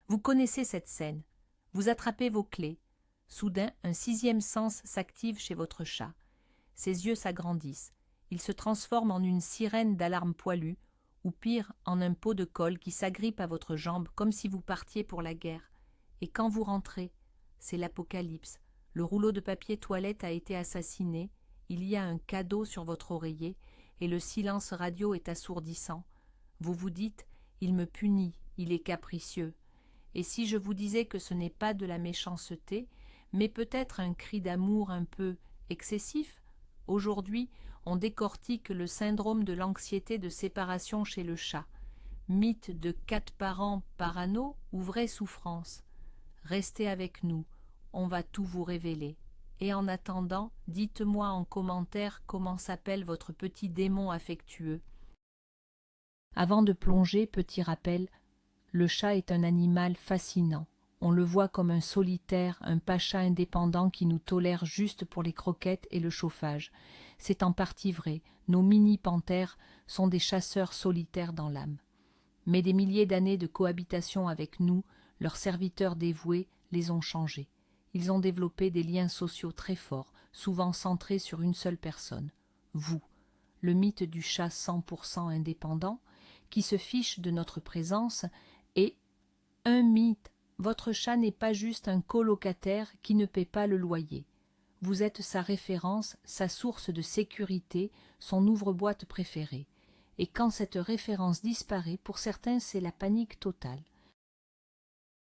Vous connaissez cette scène. Vous attrapez vos clés. Soudain, un sixième sens s'active chez votre chat. Ses yeux s'agrandissent. Il se transforme en une sirène d'alarme poilue, ou pire, en un pot de colle qui s'agrippe à votre jambe comme si vous partiez pour la guerre. Et quand vous rentrez, c'est l'apocalypse. Le rouleau de papier toilette a été assassiné, il y a un cadeau sur votre oreiller, et le silence radio est assourdissant. Vous vous dites, il me punit, il est capricieux. Et si je vous disais que ce n'est pas de la méchanceté, mais peut-être un cri d'amour un peu excessif? Aujourd'hui, on décortique le syndrome de l'anxiété de séparation chez le chat. Mythe de 4 parents parano ou vraie souffrance? Restez avec nous, on va tout vous révéler. Et en attendant, dites-moi en commentaire comment s'appelle votre petit démon affectueux. Avant de plonger, petit rappel, le chat est un animal fascinant. On le voit comme un solitaire, un pacha indépendant qui nous tolère juste pour les croquettes et le chauffage. C'est en partie vrai, nos mini-panthères sont des chasseurs solitaires dans l'âme. Mais des milliers d'années de cohabitation avec nous, leurs serviteurs dévoués, les ont changés. Ils ont développé des liens sociaux très forts, souvent centrés sur une seule personne, vous. Le mythe du chat 100% indépendant, qui se fiche de notre présence, est un mythe. Votre chat n'est pas juste un colocataire qui ne paie pas le loyer. Vous êtes sa référence, sa source de sécurité, son ouvre-boîte préféré. Et quand cette référence disparaît, pour certains, c'est la panique totale.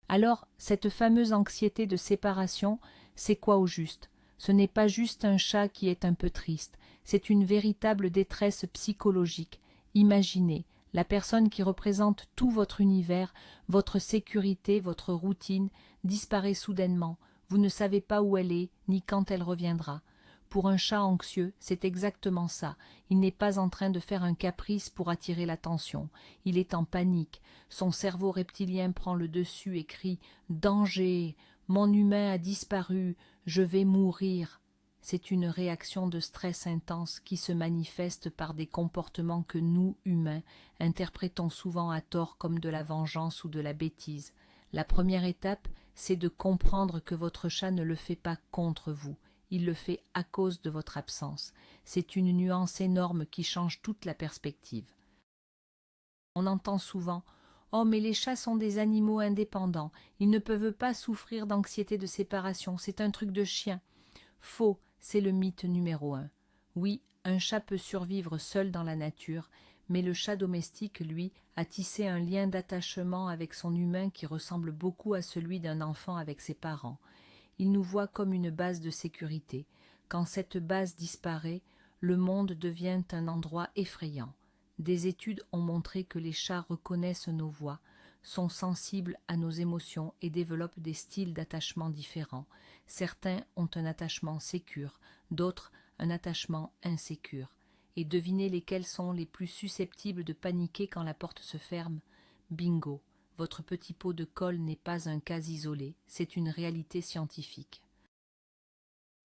Alors, cette fameuse anxiété de séparation, c'est quoi au juste? Ce n'est pas juste un chat qui est un peu triste, c'est une véritable détresse psychologique. Imaginez, la personne qui représente tout votre univers, votre sécurité, votre routine, disparaît soudainement. Vous ne savez pas où elle est, ni quand elle reviendra. Pour un chat anxieux, c'est exactement ça. Il n'est pas en train de faire un caprice pour attirer l'attention. Il est en panique. Son cerveau reptilien prend le dessus et crie « Danger! Mon humain a disparu! Je vais mourir !» C'est une réaction de stress intense qui se manifeste par des comportements que nous, humains, interprétons souvent à tort comme de la vengeance ou de la bêtise. La première étape, c'est de comprendre que votre chat ne le fait pas contre vous. Il le fait à cause de votre absence. C'est une nuance énorme qui change toute la perspective. On entend souvent « Oh, mais les chats sont des animaux indépendants. Ils ne peuvent pas souffrir d'anxiété de séparation. C'est un truc de chien. » Faux, c'est le mythe numéro 1. Oui, un chat peut survivre seul dans la nature, mais le chat domestique, lui, a tissé un lien d'attachement avec son humain qui ressemble beaucoup à celui d'un enfant avec ses parents. Il nous voit comme une base de sécurité. Quand cette base disparaît, le monde devient un endroit effrayant. Des études ont montré que les chats reconnaissent nos voix, sont sensibles à nos émotions et développent des styles d'attachement différents. Certains ont un attachement sécure, d'autres un attachement insécure. Et devinez lesquels sont les plus susceptibles de paniquer quand la porte se ferme? Bingo! Votre petit pot de colle n'est pas un cas isolé, c'est une réalité scientifique.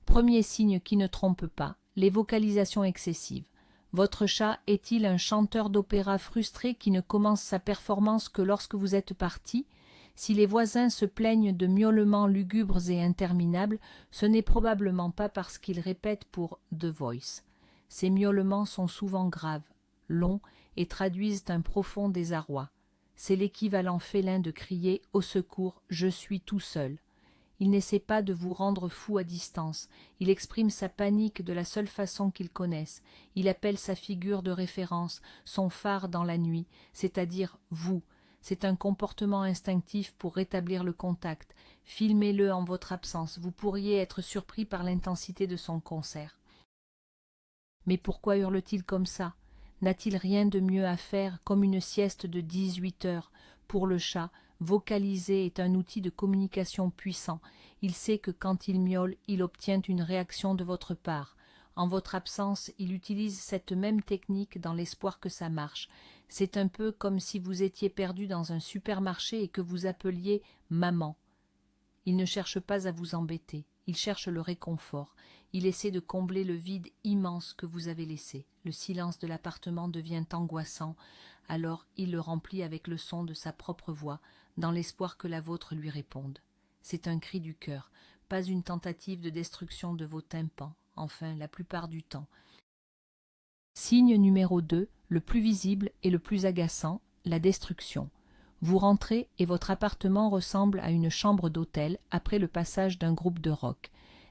Premier signe qui ne trompe pas, les vocalisations excessives. Votre chat est-il un chanteur d'opéra frustré qui ne commence sa performance que lorsque vous êtes parti? Si les voisins se plaignent de miaulements lugubres et interminables, ce n'est probablement pas parce qu'ils répètent pour The Voice. Ces miaulements sont souvent graves, longs et traduisent un profond désarroi. C'est l'équivalent félin de crier « Au secours, je suis tout seul ». Il n'essaie pas de vous rendre fou à distance, il exprime sa panique de la seule façon qu'il connaisse, il appelle sa figure de référence, son phare dans la nuit, c'est-à-dire vous. C'est un comportement instinctif pour rétablir le contact. Filmez-le en votre absence, vous pourriez être surpris par l'intensité de son concert. Mais pourquoi hurle-t-il comme ça? N'a-t-il rien de mieux à faire, comme une sieste de 18 heures? Pour le chat, vocaliser est un outil de communication puissant. Il sait que quand il miaule, il obtient une réaction de votre part. En votre absence, il utilise cette même technique dans l'espoir que ça marche. C'est un peu comme si vous étiez perdu dans un supermarché et que vous appeliez « maman ». Il ne cherche pas à vous embêter, il cherche le réconfort. Il essaie de combler le vide immense que vous avez laissé. Le silence de l'appartement devient angoissant, alors il le remplit avec le son de sa propre voix, dans l'espoir que la vôtre lui réponde. C'est un cri du cœur, pas une tentative de destruction de vos tympans, enfin, la plupart du temps. Signe numéro 2, le plus visible et le plus agaçant, la destruction. Vous rentrez et votre appartement ressemble à une chambre d'hôtel après le passage d'un groupe de rock.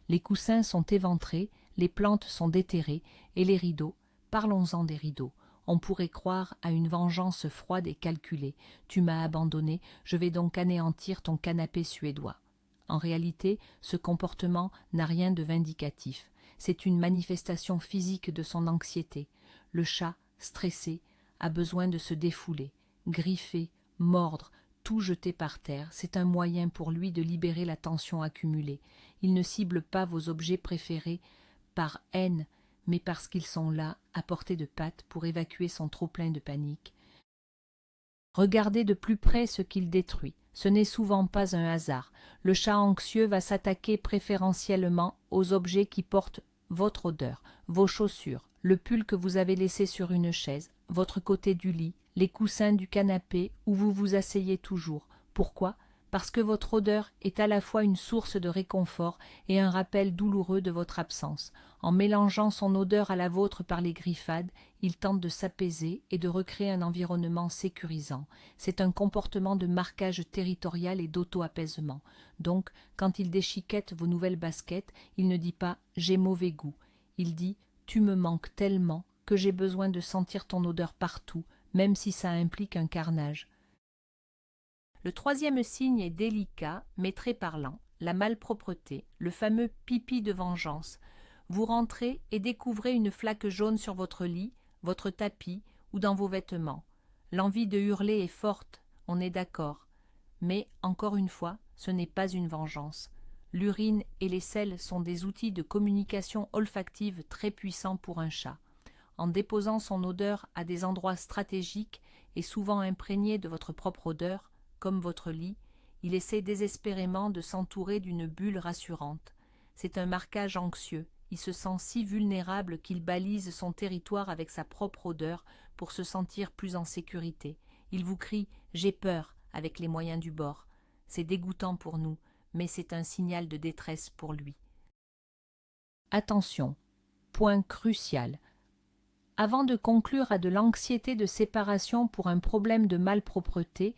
Les coussins sont éventrés, les plantes sont déterrées, et les rideaux, parlons-en des rideaux. On pourrait croire à une vengeance froide et calculée. Tu m'as abandonné, je vais donc anéantir ton canapé suédois. En réalité, ce comportement n'a rien de vindicatif. C'est une manifestation physique de son anxiété. Le chat, stressé, a besoin de se défouler, griffer, mordre, tout jeter par terre. C'est un moyen pour lui de libérer la tension accumulée. Il ne cible pas vos objets préférés par haine, mais parce qu'ils sont là, à portée de patte, pour évacuer son trop-plein de panique. Regardez de plus près ce qu'il détruit. Ce n'est souvent pas un hasard. Le chat anxieux va s'attaquer préférentiellement aux objets qui portent votre odeur, vos chaussures, le pull que vous avez laissé sur une chaise, votre côté du lit, les coussins du canapé où vous vous asseyez toujours. Pourquoi ? Parce que votre odeur est à la fois une source de réconfort et un rappel douloureux de votre absence. En mélangeant son odeur à la vôtre par les griffades, il tente de s'apaiser et de recréer un environnement sécurisant. C'est un comportement de marquage territorial et d'auto-apaisement. Donc, quand il déchiquette vos nouvelles baskets, il ne dit pas « j'ai mauvais goût ». Il dit « tu me manques tellement que j'ai besoin de sentir ton odeur partout, même si ça implique un carnage ». Le troisième signe est délicat, mais très parlant, la malpropreté, le fameux pipi de vengeance. Vous rentrez et découvrez une flaque jaune sur votre lit, votre tapis ou dans vos vêtements. L'envie de hurler est forte, on est d'accord. Mais, encore une fois, ce n'est pas une vengeance. L'urine et les selles sont des outils de communication olfactive très puissants pour un chat. En déposant son odeur à des endroits stratégiques et souvent imprégnés de votre propre odeur, comme votre lit, il essaie désespérément de s'entourer d'une bulle rassurante. C'est un marquage anxieux. Il se sent si vulnérable qu'il balise son territoire avec sa propre odeur pour se sentir plus en sécurité. Il vous crie « J'ai peur » avec les moyens du bord. C'est dégoûtant pour nous, mais c'est un signal de détresse pour lui. Attention, point crucial. Avant de conclure à de l'anxiété de séparation pour un problème de malpropreté,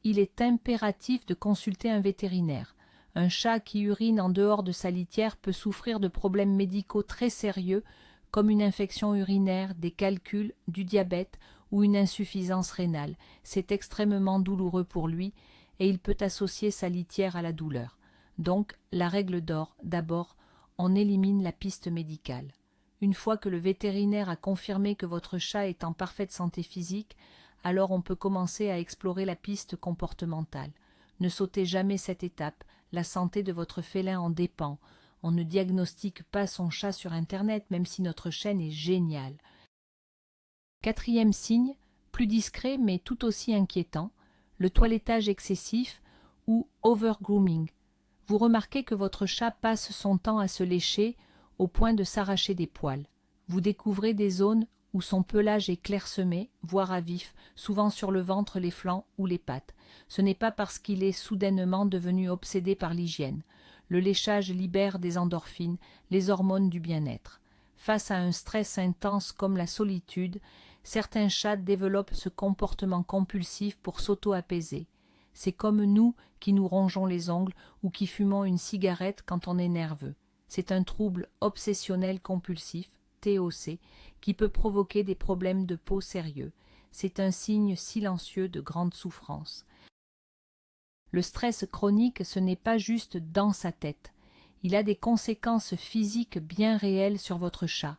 il est impératif de consulter un vétérinaire. Un chat qui urine en dehors de sa litière peut souffrir de problèmes médicaux très sérieux comme une infection urinaire, des calculs, du diabète ou une insuffisance rénale. C'est extrêmement douloureux pour lui et il peut associer sa litière à la douleur. Donc, la règle d'or, d'abord, on élimine la piste médicale. Une fois que le vétérinaire a confirmé que votre chat est en parfaite santé physique, alors on peut commencer à explorer la piste comportementale. Ne sautez jamais cette étape, la santé de votre félin en dépend. On ne diagnostique pas son chat sur Internet, même si notre chaîne est géniale. Quatrième signe, plus discret mais tout aussi inquiétant, le toilettage excessif ou overgrooming. Vous remarquez que votre chat passe son temps à se lécher au point de s'arracher des poils. Vous découvrez des zones où son pelage est clairsemé, voire à vif, souvent sur le ventre, les flancs ou les pattes. Ce n'est pas parce qu'il est soudainement devenu obsédé par l'hygiène. Le léchage libère des endorphines, les hormones du bien-être. Face à un stress intense comme la solitude, certains chats développent ce comportement compulsif pour s'auto-apaiser. C'est comme nous qui nous rongeons les ongles ou qui fumons une cigarette quand on est nerveux. C'est un trouble obsessionnel compulsif, TOC, qui peut provoquer des problèmes de peau sérieux. C'est un signe silencieux de grande souffrance. Le stress chronique, ce n'est pas juste dans sa tête. Il a des conséquences physiques bien réelles sur votre chat.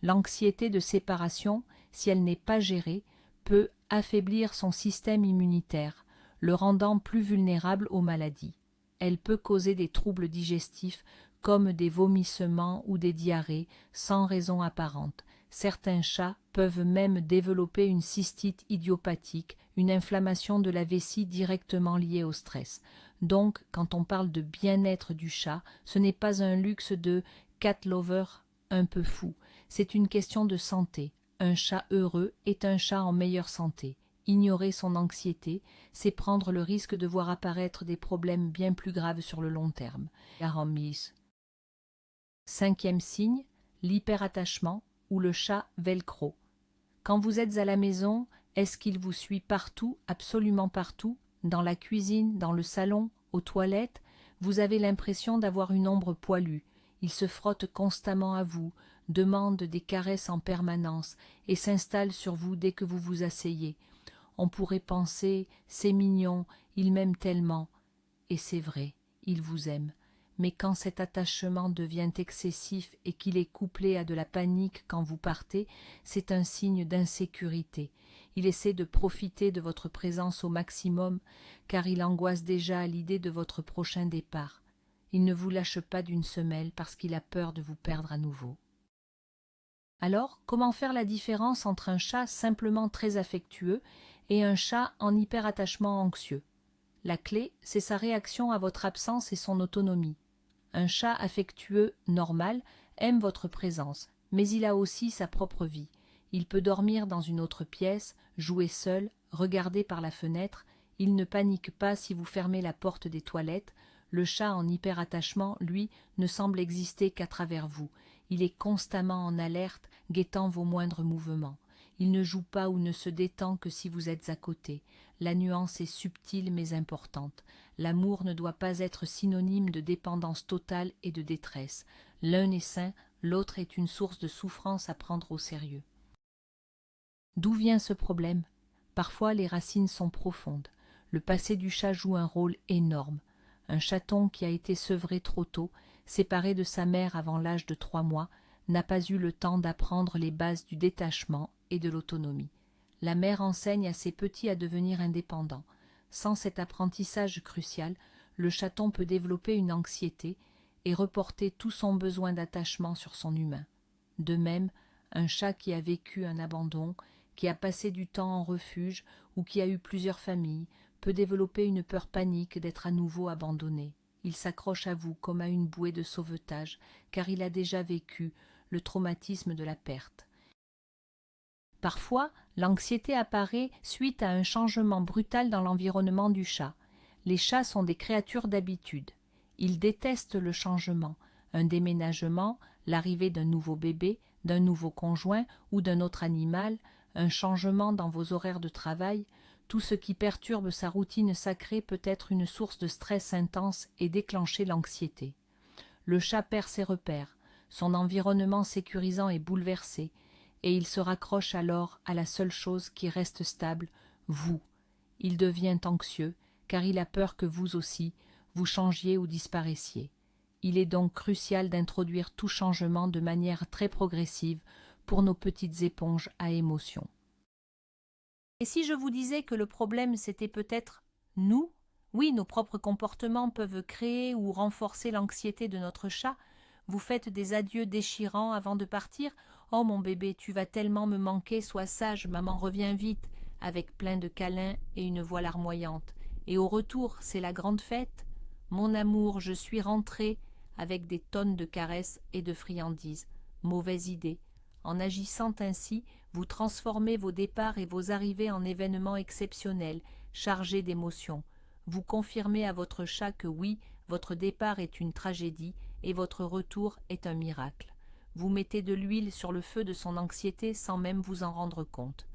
L'anxiété de séparation, si elle n'est pas gérée, peut affaiblir son système immunitaire, le rendant plus vulnérable aux maladies. Elle peut causer des troubles digestifs comme des vomissements ou des diarrhées sans raison apparente. Certains chats peuvent même développer une cystite idiopathique, une inflammation de la vessie directement liée au stress. Donc, quand on parle de bien-être du chat, ce n'est pas un luxe de cat lover un peu fou, c'est une question de santé. Un chat heureux est un chat en meilleure santé. Ignorer son anxiété, c'est prendre le risque de voir apparaître des problèmes bien plus graves sur le long terme. Cinquième signe, l'hyperattachement ou le chat velcro. Quand vous êtes à la maison, est-ce qu'il vous suit partout, absolument partout, dans la cuisine, dans le salon, aux toilettes? Vous avez l'impression d'avoir une ombre poilue. Il se frotte constamment à vous, demande des caresses en permanence et s'installe sur vous dès que vous vous asseyez. On pourrait penser, c'est mignon, il m'aime tellement. Et c'est vrai, il vous aime. Mais quand cet attachement devient excessif et qu'il est couplé à de la panique quand vous partez, c'est un signe d'insécurité. Il essaie de profiter de votre présence au maximum, car il angoisse déjà à l'idée de votre prochain départ. Il ne vous lâche pas d'une semelle parce qu'il a peur de vous perdre à nouveau. Alors, comment faire la différence entre un chat simplement très affectueux et un chat en hyperattachement anxieux? La clé, c'est sa réaction à votre absence et son autonomie. Un chat affectueux, normal, aime votre présence, mais il a aussi sa propre vie. Il peut dormir dans une autre pièce, jouer seul, regarder par la fenêtre. Il ne panique pas si vous fermez la porte des toilettes. Le chat en hyperattachement, lui, ne semble exister qu'à travers vous. Il est constamment en alerte, guettant vos moindres mouvements. Il ne joue pas ou ne se détend que si vous êtes à côté. La nuance est subtile mais importante. L'amour ne doit pas être synonyme de dépendance totale et de détresse. L'un est sain, l'autre est une source de souffrance à prendre au sérieux. D'où vient ce problème? Parfois les racines sont profondes. Le passé du chat joue un rôle énorme. Un chaton qui a été sevré trop tôt, séparé de sa mère avant l'âge de 3 mois, n'a pas eu le temps d'apprendre les bases du détachement et de l'autonomie. La mère enseigne à ses petits à devenir indépendants. Sans cet apprentissage crucial, le chaton peut développer une anxiété et reporter tout son besoin d'attachement sur son humain. De même, un chat qui a vécu un abandon, qui a passé du temps en refuge ou qui a eu plusieurs familles, peut développer une peur panique d'être à nouveau abandonné. Il s'accroche à vous comme à une bouée de sauvetage, car il a déjà vécu le traumatisme de la perte. Parfois, l'anxiété apparaît suite à un changement brutal dans l'environnement du chat. Les chats sont des créatures d'habitude. Ils détestent le changement, un déménagement, l'arrivée d'un nouveau bébé, d'un nouveau conjoint ou d'un autre animal, un changement dans vos horaires de travail. Tout ce qui perturbe sa routine sacrée peut être une source de stress intense et déclencher l'anxiété. Le chat perd ses repères, son environnement sécurisant est bouleversé, et il se raccroche alors à la seule chose qui reste stable, vous. Il devient anxieux, car il a peur que vous aussi, vous changiez ou disparaissiez. Il est donc crucial d'introduire tout changement de manière très progressive pour nos petites éponges à émotions. Et si je vous disais que le problème c'était peut-être nous? Oui, nos propres comportements peuvent créer ou renforcer l'anxiété de notre chat. Vous faites des adieux déchirants avant de partir. « Oh mon bébé, tu vas tellement me manquer, sois sage, maman revient vite », avec plein de câlins et une voix larmoyante. Et au retour, c'est la grande fête. « Mon amour, je suis rentrée », avec des tonnes de caresses et de friandises. Mauvaise idée. En agissant ainsi, vous transformez vos départs et vos arrivées en événements exceptionnels, chargés d'émotions. Vous confirmez à votre chat que oui, votre départ est une tragédie et votre retour est un miracle. Vous mettez de l'huile sur le feu de son anxiété sans même vous en rendre compte.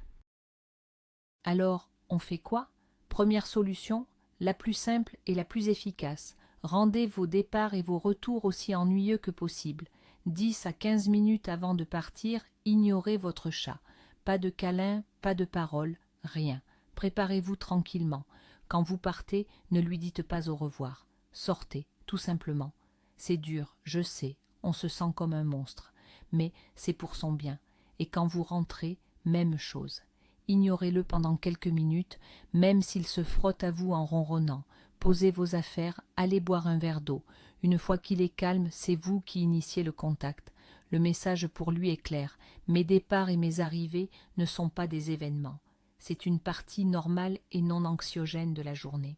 Alors, on fait quoi? Première solution, la plus simple et la plus efficace. Rendez vos départs et vos retours aussi ennuyeux que possible. 10 à 15 minutes avant de partir, ignorez votre chat. Pas de câlin, pas de paroles, rien. Préparez-vous tranquillement. Quand vous partez, ne lui dites pas au revoir. Sortez, tout simplement. C'est dur, je sais, on se sent comme un monstre. Mais c'est pour son bien. Et quand vous rentrez, même chose. Ignorez-le pendant quelques minutes, même s'il se frotte à vous en ronronnant. Posez vos affaires, allez boire un verre d'eau. Une fois qu'il est calme, c'est vous qui initiez le contact. Le message pour lui est clair. Mes départs et mes arrivées ne sont pas des événements. C'est une partie normale et non anxiogène de la journée.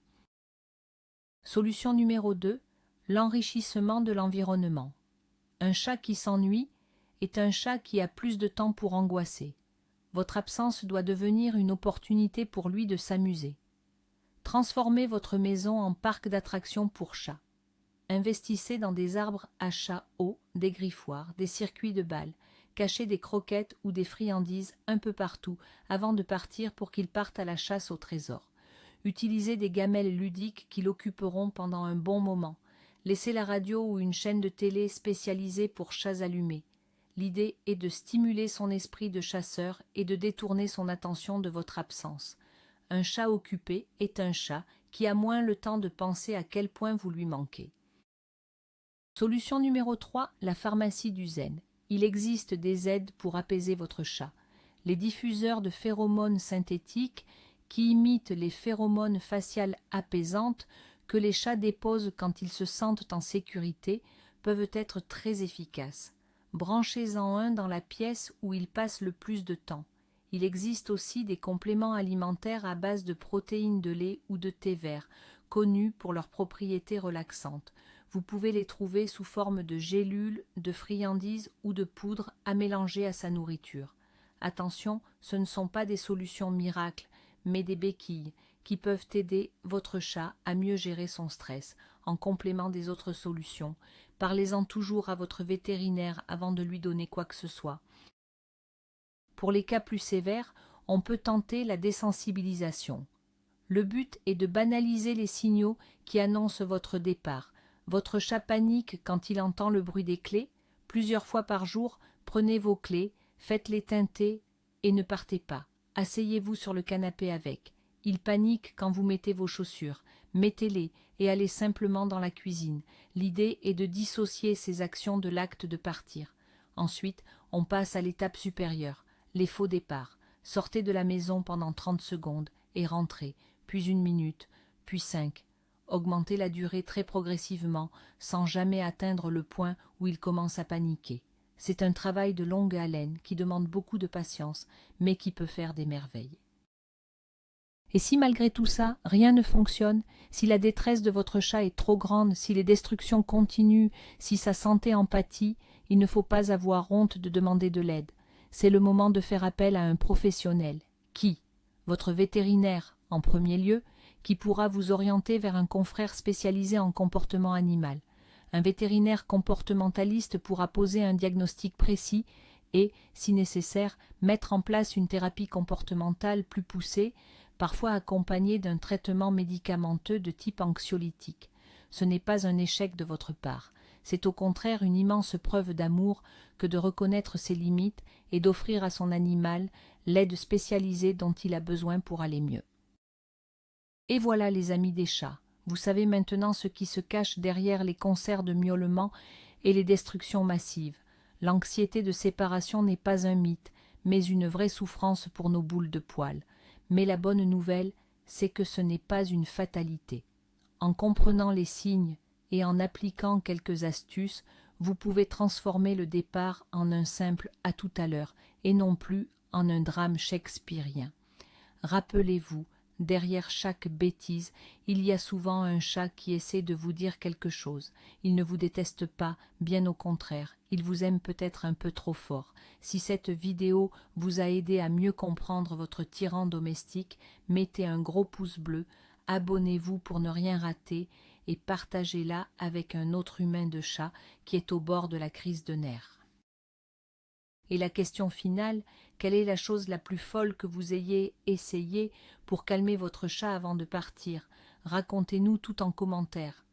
Solution numéro 2, l'enrichissement de l'environnement. Un chat qui s'ennuie est un chat qui a plus de temps pour angoisser. Votre absence doit devenir une opportunité pour lui de s'amuser. Transformez votre maison en parc d'attractions pour chats. Investissez dans des arbres à chats hauts, des griffoirs, des circuits de balles. Cachez des croquettes ou des friandises un peu partout avant de partir pour qu'il parte à la chasse au trésor. Utilisez des gamelles ludiques qui l'occuperont pendant un bon moment. Laissez la radio ou une chaîne de télé spécialisée pour chats allumée. L'idée est de stimuler son esprit de chasseur et de détourner son attention de votre absence. Un chat occupé est un chat qui a moins le temps de penser à quel point vous lui manquez. Solution numéro 3, la pharmacie du zen. Il existe des aides pour apaiser votre chat. Les diffuseurs de phéromones synthétiques qui imitent les phéromones faciales apaisantes que les chats déposent quand ils se sentent en sécurité peuvent être très efficaces. Branchez-en un dans la pièce où il passe le plus de temps. Il existe aussi des compléments alimentaires à base de protéines de lait ou de thé vert, connus pour leurs propriétés relaxantes. Vous pouvez les trouver sous forme de gélules, de friandises ou de poudre à mélanger à sa nourriture. Attention, ce ne sont pas des solutions miracles, mais des béquilles qui peuvent aider votre chat à mieux gérer son stress, en complément des autres solutions. Parlez-en toujours à votre vétérinaire avant de lui donner quoi que ce soit. Pour les cas plus sévères, on peut tenter la désensibilisation. Le but est de banaliser les signaux qui annoncent votre départ. Votre chat panique quand il entend le bruit des clés. Plusieurs fois par jour, prenez vos clés, faites-les tinter et ne partez pas. Asseyez-vous sur le canapé avec. Il panique quand vous mettez vos chaussures. Mettez-les et allez simplement dans la cuisine. L'idée est de dissocier ces actions de l'acte de partir. Ensuite, on passe à l'étape supérieure, les faux départs. Sortez de la maison pendant 30 secondes et rentrez, puis 1 minute, puis 5. Augmentez la durée très progressivement, sans jamais atteindre le point où il commence à paniquer. C'est un travail de longue haleine qui demande beaucoup de patience, mais qui peut faire des merveilles. Et si malgré tout ça, rien ne fonctionne, si la détresse de votre chat est trop grande, si les destructions continuent, si sa santé en pâtit, il ne faut pas avoir honte de demander de l'aide. C'est le moment de faire appel à un professionnel. Qui? Votre vétérinaire, en premier lieu, qui pourra vous orienter vers un confrère spécialisé en comportement animal. Un vétérinaire comportementaliste pourra poser un diagnostic précis et, si nécessaire, mettre en place une thérapie comportementale plus poussée, parfois accompagnée d'un traitement médicamenteux de type anxiolytique. Ce n'est pas un échec de votre part, c'est au contraire une immense preuve d'amour que de reconnaître ses limites et d'offrir à son animal l'aide spécialisée dont il a besoin pour aller mieux. Et voilà les amis des chats, vous savez maintenant ce qui se cache derrière les concerts de miaulement et les destructions massives. L'anxiété de séparation n'est pas un mythe, mais une vraie souffrance pour nos boules de poils. Mais la bonne nouvelle, c'est que ce n'est pas une fatalité. En comprenant les signes et en appliquant quelques astuces, vous pouvez transformer le départ en un simple « à tout à l'heure » et non plus en un drame shakespearien. Rappelez-vous, derrière chaque bêtise, il y a souvent un chat qui essaie de vous dire quelque chose. Il ne vous déteste pas, bien au contraire, il vous aime peut-être un peu trop fort. Si cette vidéo vous a aidé à mieux comprendre votre tyran domestique, mettez un gros pouce bleu, abonnez-vous pour ne rien rater et partagez-la avec un autre humain de chat qui est au bord de la crise de nerfs. Et la question finale, quelle est la chose la plus folle que vous ayez essayé pour calmer votre chat avant de partir? Racontez-nous tout en commentaire.